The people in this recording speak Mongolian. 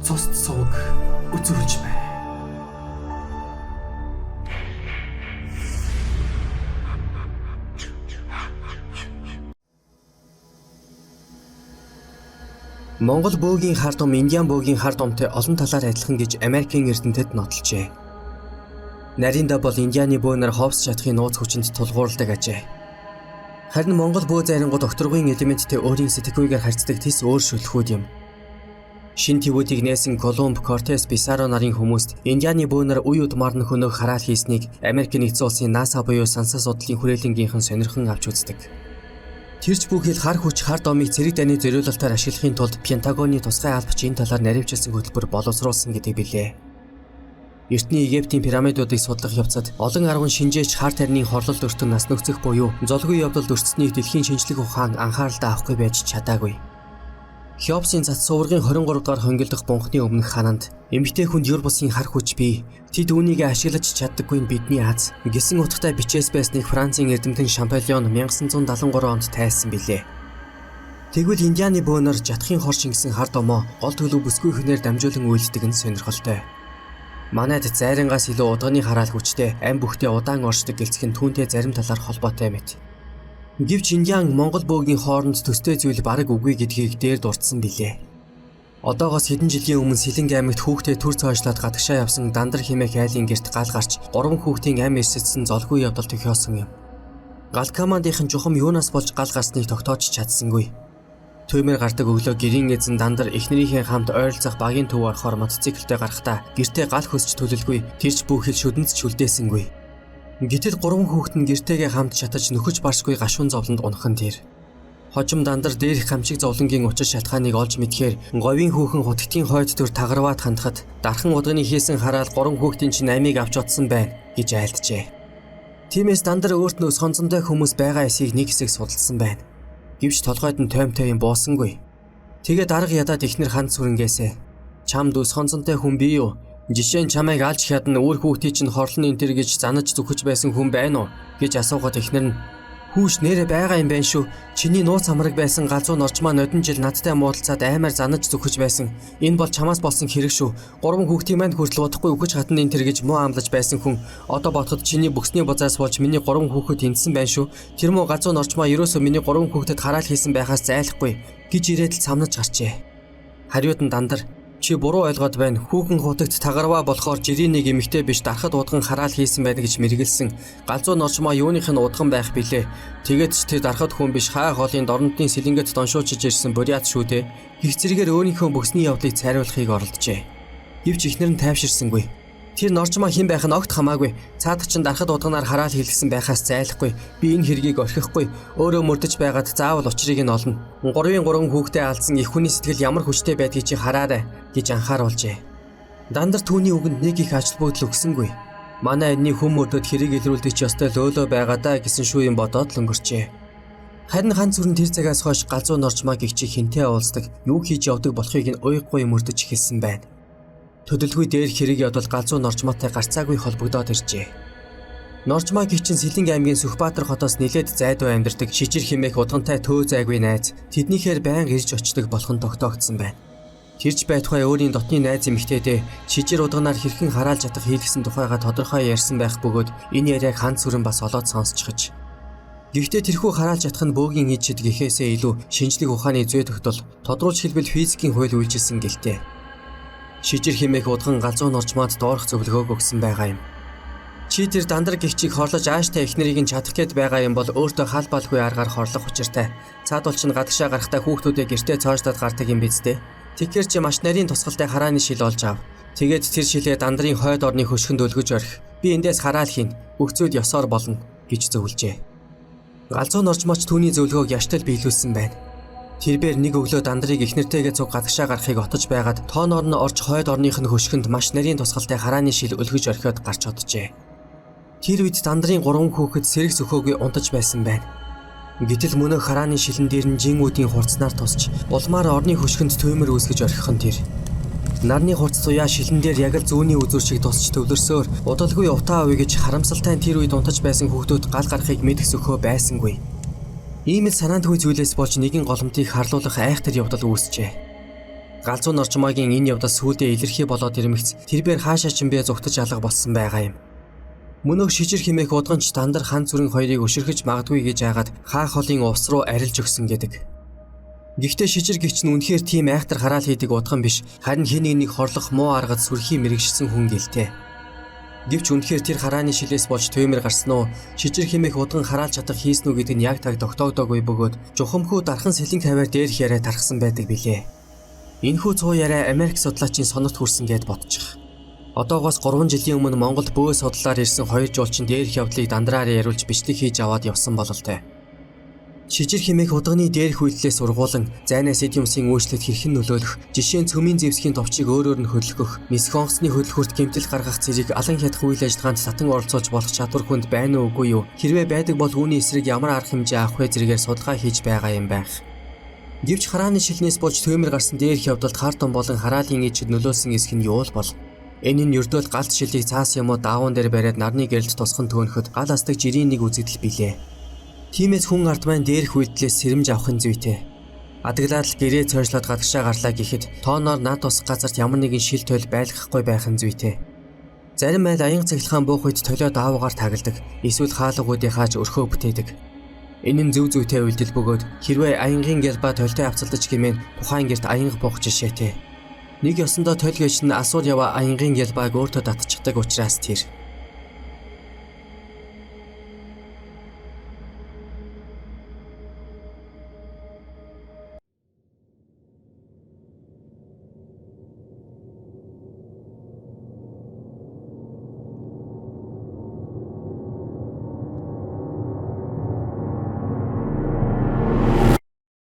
цусд сувг үзүүлж бай. Монгол бөөгийн хар том Индиан бөөгийн хар домтой олон талаар адилхан гэж Америкийн эрдэмтэд нотолжээ. Нарийнда бол Индианы бөөнөр ховс чадахын нууц хүчинд тулгуурладаг ажээ. Харин Монгол бөө зарингууд окторгын элементтэй өөрийн сэтгэхүйгээр харьцдаг тис өөр шүлхүүд юм. Шин твүүдийг нээсэн Колумб, Кортес, Писаро нарын хүмүүст Индианы бөөнөр үе удмаар нь хөнөөх хараал хийснийг Америк нэгдсэн улсын NASA буюу Сансаа судлалын хүрээлэнгийнхэн сонирхон авч үздэг. Тэрч бүхэл хар хүч хар домыг цэрэг дайны зориулалтаар ашиглахын тулд Пентагоны тусгай албач энэ талаар наривчилсан хөтөлбөр боловсруулсан гэдэг билээ. Эртний Египтийн пирамидуудыг судлах явцад олон аргун шинжээч хар тарины хорлол өртөн нас нөхцөх буюу золгүй явдалд өртсөнийг дэлхийн шинжлэх ухаан анхааралтай авахгүй байж чадаагүй. Хеопсын цац суврагын 23 дугаар хонгилдох бунхны өмнөх хананд эмэгтэй хүнд юр бусын хар хүч бий. Тэд үүнийг ашиглаж чаддаггүй нь бидний аз гэсэн утгатай бичээс байсныг Францын эрдэмтэн Шампольон 1973 онд тайлсан билээ. Тэгвэл Индианы бөөнөр жатахын хор шингэсэн хар домоо гол төлөв бүсгүй хөнөөр дамжуулан үйлддэг нь сонирхолтой. Манайд зайрангаас илүү удагны хараал хүчтэй ам бүхтэй удаан оршдог гэлцэх нь түүнтэй зарим талаар холбоотой мэт. Гэвч Индиан Монгол бөөгийн хооронд төстэй зүйл бараг үгүй гэдгийг дээр дурдсан билээ. Одоогоос хэдэн жилийн өмнө Сэлэнг аймагт хүүхдээ төр цоошлоод гадагшаа явсан Дандар хэмээх айлын герт гал гарч 3 хүүхдийн ам эсэдсэн золгүй явдал тохиосон юм. Гал командын чухам юунаас болж гал гарсныг тогтоож чадсангүй. Төмөр гардаг өглөө гэрийн эзэн Дандар эхнэрийнхээ хамт ойролцох багийн төв орохоор мотоциклтэй гарахдаа гэртээ гал хөсч төлөлгүй тэрч бүхэл шүдэнд ч хүлдээсэнгүй. Гэтэл 3 хүүхэд нь гэртээгээ хамт шатаж нөхөж баршгүй гашуун зовлонд унахан тэр. Хожим Дандар дээрх хамшиг зовлонгийн учир шалтгааныг олж мэдхээр говийн хүүхэн хутгтын хойд төр тагарваад хандахад дархан удагны хийсэн хараал 3 хүүхдийн чинь амийг авч утсан байна гэж айлджээ. Тиймээс Дандар өөрт нь сонцонтой хүмүүс байгаа эсийг нэг хэсэг судалсан байна. Гэвч толгойд нь тоймтой юм боосонгүй. Тэгээд дарга ядаад ихнэр ханд сүрэнгээсэ. Чамд ус сонцонтой хүн бий юу? Жишээ нь чамайг алж хядна өөр хүүхдийн чинь хорлон энэ төр гэж занаж зүгэж байсан хүн байна уу гэж асуугаад ихнэр нь хүүш нэрэ байгаа юм байна шүү. Чиний нууц хамраг байсан галзуу норчмаа нодон жил надтай муудалцаад аймаар занаж зүгэж байсан. Энэ бол чамаас болсон хэрэг шүү. 3 хүүхдийн манд хүртэл удахгүй өгөж хатна энэ төр гэж муу амлаж байсан хүн одоо бодоход чиний бүсний бузаас болж миний 3 хүүхэд тэнцсэн байна шүү. Тэр муу галзуу норчмаа ерөөсөө миний 3 хүүхдэд хараал хийсэн байхаас зайлахгүй гэж ирээд л самнаж гарчээ. Хариуд нь Дандар чи буруу ойлгоод байна. Хүүхэн хутагт тагарваа болохоор жирийн нэг эмэгтэй биш дарахад удган хараал хийсэн байна гэж мэргэлсэн. Галзуу норчмоо юуных нь удган байх билээ. Тэгээд ч тэр дарахад хүн биш хаа хоолын дорнотын сэлэнгэт доншуучж ирсэн буряд шүү дээ. Их зэрэгээр өөрийнхөө бүсний явдлыг цайруулахыг оролджээ. Гэвч ихнэр нь тайвширсангүй. Тэр норчмоо хэн байх нь огт хамаагүй. Цаад чин дарахад удганаар хараал хийлгэсэн байхаас зайлахгүй. Би энэ хэргийг орхихгүй. Өөрөө мөрдөж байгаад заавал учрыг нь олно. 3 хүүхдээ алдсан их хүний сэтгэл ямар хүчтэй байдгийг чи хараарай гэж анхааруулжээ. Дандар түүний үгэнд нэг их ажил бодол өгсөнгүй. Манай энэний хүм мөрдөд хэрэг илрүүлдэг ч ёстой löөлөө байгаа даа гэсэн шүү юм бодоод л өнгөрчээ. Харин хан зүрэн тэр цагаас хойш галзуу норчмаа гихчиг хинтээ уулздаг, юу хийж явдаг болохыг нь уйггүй мөрдөж эхэлсэн байна. Төдөлгүй дээр хэрэг явдал галзуу норчмоотой гарцаагүй холбогдоод иржээ. Норчмаа гихчин Сэлэнг аймгийн Сүхбаатар хотоос нэлээд зайдуу амьдардаг Шижир хэмээх удгантай төө зайгүй найз тэднийхээр байнга ирж очдог болох нь тогтоогдсон байна. Тэрч байтугай өөрийн дотны найз эмэгтэйдээ Шижир удганаар хэрхэн хараалж чадах хийлгсэн тухайга тодорхой ярьсан байх бөгөөд энэ яриаг хан сүрэн бас олоод сонсчихж. Гэхдээ тэрхүү хараалж чадах нь бөөгийн ижид гэхээсээ илүү шинжлэх ухааны зүй тогтол тодруулж хэлбэл физикийн хууль үйлчилсэн гэлтэй. Шижир хэмээх удган галзуу норчмоод доорх зөвлөгөөг өгсөн байгаа юм. Чи тэр Дандар гихчийг хорлож ааштай эхнэрийг нь чадах гээд байгаа юм бол өөртөө хал балгүй аргаар хорлох учиртай. Цаадуул чинь гадагшаа гарахтаа хүүхдүүдээ гэртээ цоождод гардаг юм биз дээ. Тэгэхээр чи маш нарийн тусгалтай харааны шил олж ав. Тэгээд тэр шилээ Дандарын хойд орны хөшгөнд өлгөж орхи. Би эндээс хараал хийн. Бүх зүйл ёсоор болно гэж зөвлөжээ. Галзуу норчмооч түүний зөвлөгөөг яштал биелүүлсэн байна. Тэрбээр нэг өглөө Дандарыг эхнэртэйгээ цуг гадагшаа гарахыг отож байгаад тооноор нь орж хойд орных нь хөшгөнд маш нарийн тусгалтай харааны шил өлгөж орхиод гарч оджээ. Тэр үед Дандарын 3 хүүхэд сэрэг сөхөөгүй унтаж байсан байна. Гэтэл мөнөө харааны шилэн дээр нь жингүүдийн хурцнаар тусч улмаар орны хөшгөнд төмөр үүсгэж орхихон тэр. Нарны хурц туяа шилэн дээр яг л зүүнний үзүр шиг тусч төвлөрсөөр удалгүй утаа авъя гэж харамсалтай тэр үед унтаж байсан хүүхдүүд гал гарахыг мэдэх сөхөө байсангүй. Ийм л санаанд хүй зүйлээс болж нэгэн голомтыг харлуулах айхтар явдал үүсчээ. Галзуу Норжмаагийн энэ явдал сүүлдээ илэрхий болоод ирмэгц тэрээр хаашаа ч юм бэ зүгтж алга болсон байгаа юм. Мөнөөх шижир хэмээх удганч дандар хан зүрэн хоёрыг өшөрхөж магадгүй гэж айгаад хаа холын ус руу арилж өгсөн гэдэг. Гэхдээ шижир гихч нь үнэхээр тийм айхтар хараал хийдэг удган биш, харин хэн нэг хорлох муу аргад сүрхий мэрэгшсэн хүн гэлтэй. Гэвч үнэхээр тэр харааны шилээс болж төвмөр гарсан уу, шижир хэмээх удган хараалж чадах хийсэн үү гэдэг нь яг таг тогтоогдоогүй бөгөөд жухамхүү дархан сэлэн тавиар дээрх яриа тархсан байдаг билээ. Энэхүү цуу яриа Америк судлаачийн сонорт хүрсэн гэд бодчих. Одоогоос 3 жилийн өмнө Монголд бөө судлаар ирсэн 2 жуулчин дээрх явдлыг дандраар яриулж бичлэг хийж аваад явсан бололтой. Шижир хэмээх удганы дээрх үйлдэлээс ургуулan зайнаас эд юмсын үйлчлэлд хэрхэн нөлөөлөх, жишээ нь цөмийн зэвсгийн товчийг өөр нь хөдөлгөх, нисэх онгоцны хөдөлгөөрт гэмтэл гаргах зэрэг алан хятах үйл ажиллагаанд татан оролцож болох чадвар хүнд байна уу үгүй юу? Хэрвээ байдаг бол үүний эсрэг ямар арга хэмжээ авах вэ зэрэгээр судалгаа хийж байгаа юм байх. Гэвч харааны шилнээс болж төвмөр гарсан дээрх явдалд хартон болон хараалын ичид нөлөөлсөн эсэх нь юу бол? Энэ нь ердөөл галт шилийг цаас юм уу дааван дээр бариад нарны гэрэлд тусхан төөнөхөд гал астаг жирийн нэг үзэгдэл билээ. Тиймээс хүн ард маань дээрх үйлдэлээс сэрэмж авахын зүйтэй. Адаглаад л гэрээ цойрслоод гадагшаа гарлаа гэхэд тооноор над тус газарт ямар нэгэн шил тойл байлгахгүй байх нь зүйтэй. Зарим айл аян цэглэхэн буух үед толио даавуугаар тагладаг, эсвэл хаалгуудыг хааж өрхөө бүтээдэг. Энэ нь зөв зүйтэй үйлдэл бөгөөд хэрвээ аянгийн гялбаа толтой авцалдаж гэмээн тухайн гэрт аянга буух жишээтэй. Нэг ёсондоо толь гэж нь асуур яваа аянгийн гялбааг өөртөө татчихдаг учраас тэр